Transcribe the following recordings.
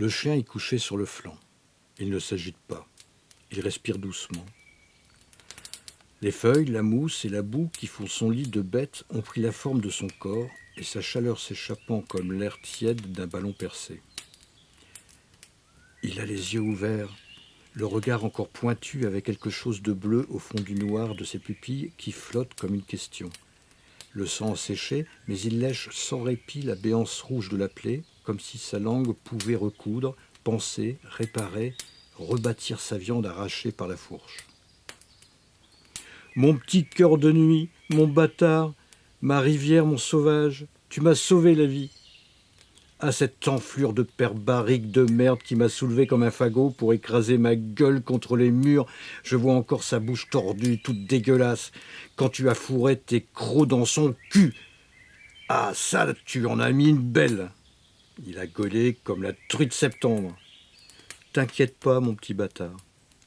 Le chien est couché sur le flanc. Il ne s'agite pas. Il respire doucement. Les feuilles, la mousse et la boue qui font son lit de bête ont pris la forme de son corps et sa chaleur s'échappant comme l'air tiède d'un ballon percé. Il a les yeux ouverts, le regard encore pointu avec quelque chose de bleu au fond du noir de ses pupilles qui flotte comme une question. Le sang a séché, mais il lèche sans répit la béance rouge de la plaie, comme si sa langue pouvait recoudre, penser, réparer, rebâtir sa viande arrachée par la fourche. Mon petit cœur de nuit, mon bâtard, ma rivière, mon sauvage, tu m'as sauvé la vie. Ah, cette enflure de père barrique de merde qui m'a soulevé comme un fagot pour écraser ma gueule contre les murs. Je vois encore sa bouche tordue, toute dégueulasse, quand tu as fourré tes crocs dans son cul. Ah, ça, tu en as mis une belle. Il a gaulé comme la truie de septembre. T'inquiète pas, mon petit bâtard.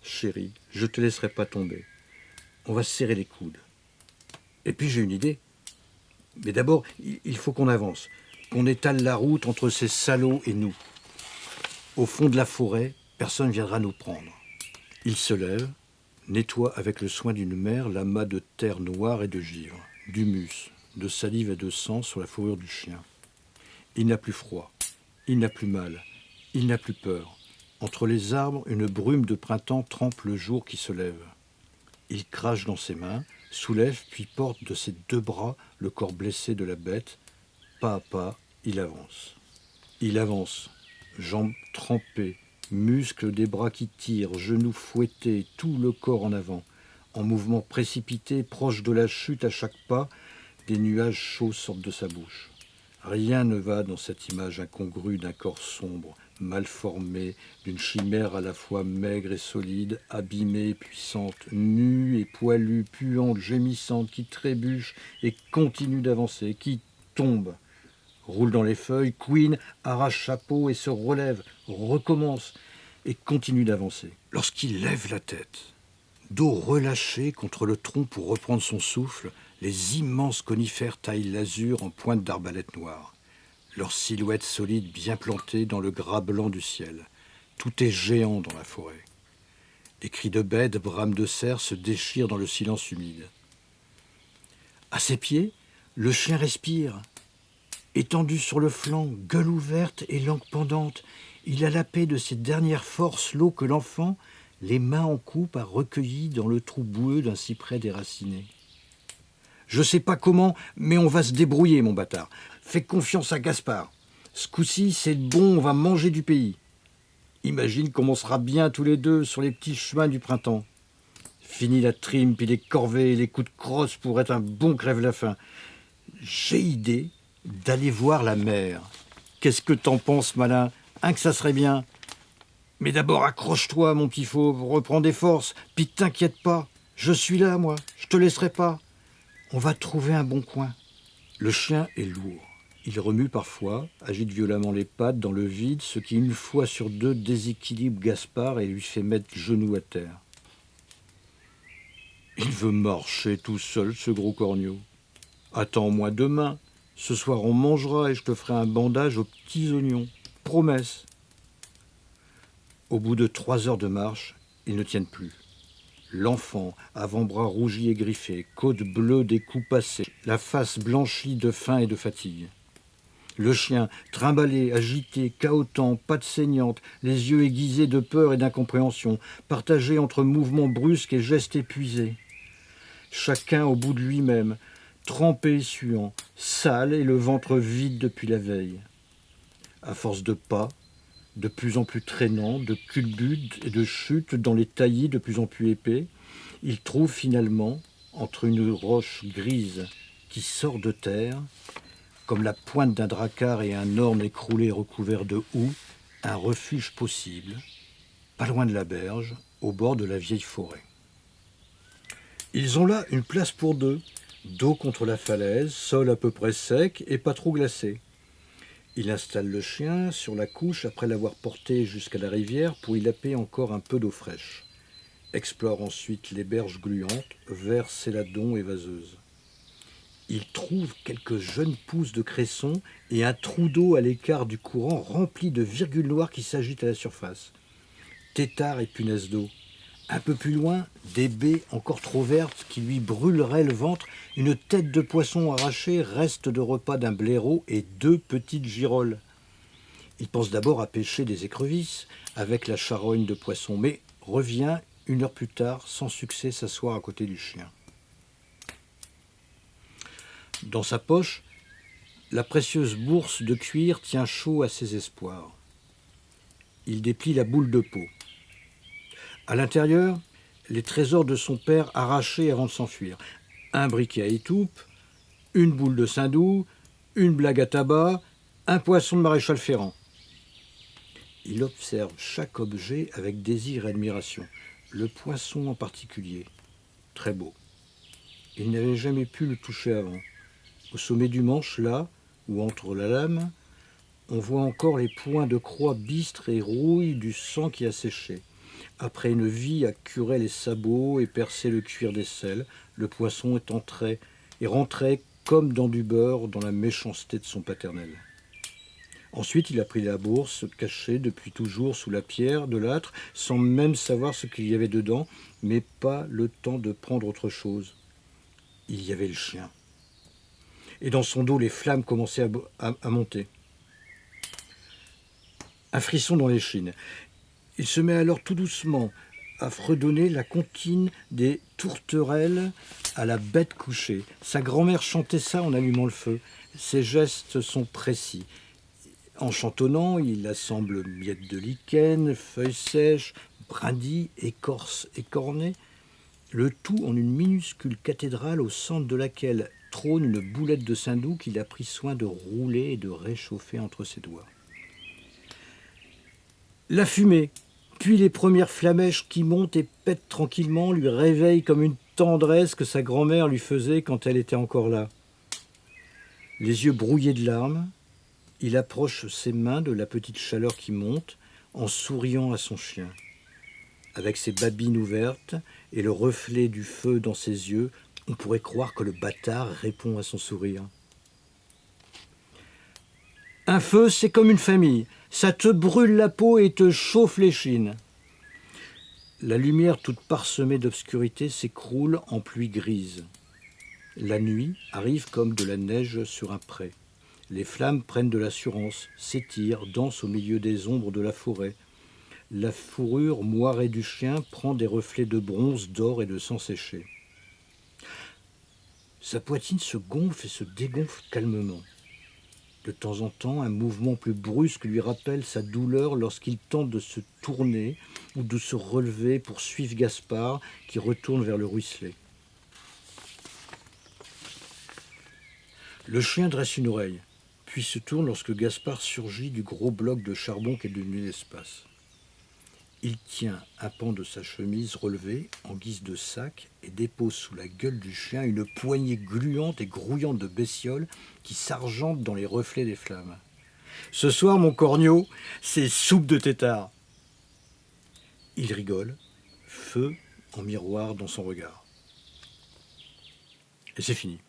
Chérie, je te laisserai pas tomber. On va se serrer les coudes. Et puis j'ai une idée. Mais d'abord, il faut qu'on avance, qu'on étale la route entre ces salauds et nous. Au fond de la forêt, personne ne viendra nous prendre. Il se lève, nettoie avec le soin d'une mère l'amas de terre noire et de givre, d'humus, de salive et de sang sur la fourrure du chien. Il n'a plus froid, il n'a plus mal, il n'a plus peur. Entre les arbres, une brume de printemps trempe le jour qui se lève. Il crache dans ses mains, soulève puis porte de ses deux bras le corps blessé de la bête. Pas à pas, il avance. Il avance, jambes trempées, muscles des bras qui tirent, genoux fouettés, tout le corps en avant. En mouvement précipité, proche de la chute à chaque pas, des nuages chauds sortent de sa bouche. Rien ne va dans cette image incongrue d'un corps sombre, mal formé, d'une chimère à la fois maigre et solide, abîmée, puissante, nue et poilue, puante, gémissante, qui trébuche et continue d'avancer, qui tombe, roule dans les feuilles, couine, arrache sa peau et se relève, recommence et continue d'avancer. Lorsqu'il lève la tête, dos relâché contre le tronc pour reprendre son souffle, les immenses conifères taillent l'azur en pointe d'arbalète noire. Leurs silhouettes solides bien plantées dans le gras blanc du ciel. Tout est géant dans la forêt. Les cris de bêtes, brames de cerfs se déchirent dans le silence humide. À ses pieds, le chien respire. Étendu sur le flanc, gueule ouverte et langue pendante, il a lapé de ses dernières forces l'eau que l'enfant, les mains en coupe, a recueillie dans le trou boueux d'un cyprès déraciné. Je sais pas comment, mais on va se débrouiller, mon bâtard. Fais confiance à Gaspard. Ce coup-ci, c'est bon, on va manger du pays. Imagine comme on sera bien tous les deux sur les petits chemins du printemps. Fini la trime, puis les corvées et les coups de crosse pour être un bon crève-la-faim. J'ai idée d'aller voir la mer. Qu'est-ce que t'en penses, malin? Que ça serait bien. Mais d'abord, accroche-toi, mon petit fauve, reprends des forces, puis t'inquiète pas. Je suis là, moi, je te laisserai pas. On va trouver un bon coin. Le chien est lourd. Il remue parfois, agite violemment les pattes dans le vide, ce qui, une fois sur deux, déséquilibre Gaspard et lui fait mettre genou à terre. Il veut marcher tout seul, ce gros corneau. Attends-moi demain. Ce soir, on mangera et je te ferai un bandage aux petits oignons. Promesse. Au bout de 3 heures de marche, ils ne tiennent plus. L'enfant, avant-bras rougis et griffés, côte bleue des coups passés, la face blanchie de faim et de fatigue. Le chien, trimballé, agité, cahotant, pattes saignantes, les yeux aiguisés de peur et d'incompréhension, partagés entre mouvements brusques et gestes épuisés. Chacun au bout de lui-même, trempé et suant, sale et le ventre vide depuis la veille. À force de pas, de plus en plus traînants, de culbutes et de chutes dans les taillis de plus en plus épais, il trouve finalement, entre une roche grise qui sort de terre, comme la pointe d'un dracard et un orme écroulé recouvert de houx, un refuge possible, pas loin de la berge, au bord de la vieille forêt. Ils ont là une place pour deux, dos contre la falaise, sol à peu près sec et pas trop glacé. Il installe le chien sur la couche après l'avoir porté jusqu'à la rivière pour y laper encore un peu d'eau fraîche. Explore ensuite les berges gluantes, verts céladons et vaseuses. Il trouve quelques jeunes pousses de cresson et un trou d'eau à l'écart du courant rempli de virgules noires qui s'agitent à la surface. Tétard et punaise d'eau. Un peu plus loin, des baies encore trop vertes qui lui brûleraient le ventre, une tête de poisson arrachée, reste de repas d'un blaireau et 2 petites girolles. Il pense d'abord à pêcher des écrevisses avec la charogne de poisson, mais revient 1 heure plus tard, sans succès, s'asseoir à côté du chien. Dans sa poche, la précieuse bourse de cuir tient chaud à ses espoirs. Il déplie la boule de peau. À l'intérieur, les trésors de son père arrachés avant de s'enfuir. Un briquet à étoupe, une boule de saindoux, une blague à tabac, un poisson de maréchal Ferrand. Il observe chaque objet avec désir et admiration. Le poisson en particulier, très beau. Il n'avait jamais pu le toucher avant. Au sommet du manche, là, ou entre la lame, on voit encore les points de croix bistres et rouilles du sang qui a séché. Après une vie à curer les sabots et percer le cuir d'aisselle, le poisson est entré et rentrait comme dans du beurre dans la méchanceté de son paternel. Ensuite, il a pris la bourse, cachée depuis toujours sous la pierre de l'âtre, sans même savoir ce qu'il y avait dedans, mais pas le temps de prendre autre chose. Il y avait le chien. Et dans son dos, les flammes commençaient à monter. Un frisson dans l'échine. Il se met alors tout doucement à fredonner la comptine des tourterelles à la bête couchée. Sa grand-mère chantait ça en allumant le feu. Ses gestes sont précis. En chantonnant, il assemble miettes de lichen, feuilles sèches, brindilles, écorces écornées, le tout en une minuscule cathédrale au centre de laquelle trône une boulette de saindoux qu'il a pris soin de rouler et de réchauffer entre ses doigts. La fumée, puis les premières flamèches qui montent et pètent tranquillement lui réveillent comme une tendresse que sa grand-mère lui faisait quand elle était encore là. Les yeux brouillés de larmes, il approche ses mains de la petite chaleur qui monte en souriant à son chien. Avec ses babines ouvertes et le reflet du feu dans ses yeux, on pourrait croire que le bâtard répond à son sourire. Un feu, c'est comme une famille. Ça te brûle la peau et te chauffe l'échine. La lumière toute parsemée d'obscurité s'écroule en pluie grise. La nuit arrive comme de la neige sur un pré. Les flammes prennent de l'assurance, s'étirent, dansent au milieu des ombres de la forêt. La fourrure moirée du chien prend des reflets de bronze, d'or et de sang séché. Sa poitrine se gonfle et se dégonfle calmement. De temps en temps, un mouvement plus brusque lui rappelle sa douleur lorsqu'il tente de se tourner ou de se relever pour suivre Gaspard qui retourne vers le ruisselet. Le chien dresse une oreille, puis se tourne lorsque Gaspard surgit du gros bloc de charbon qu'est devenu l'espace. Il tient un pan de sa chemise relevé en guise de sac et dépose sous la gueule du chien une poignée gluante et grouillante de bestioles qui s'argentent dans les reflets des flammes. « Ce soir, mon corneau, c'est soupe de tétard !» Il rigole, feu en miroir dans son regard. Et c'est fini.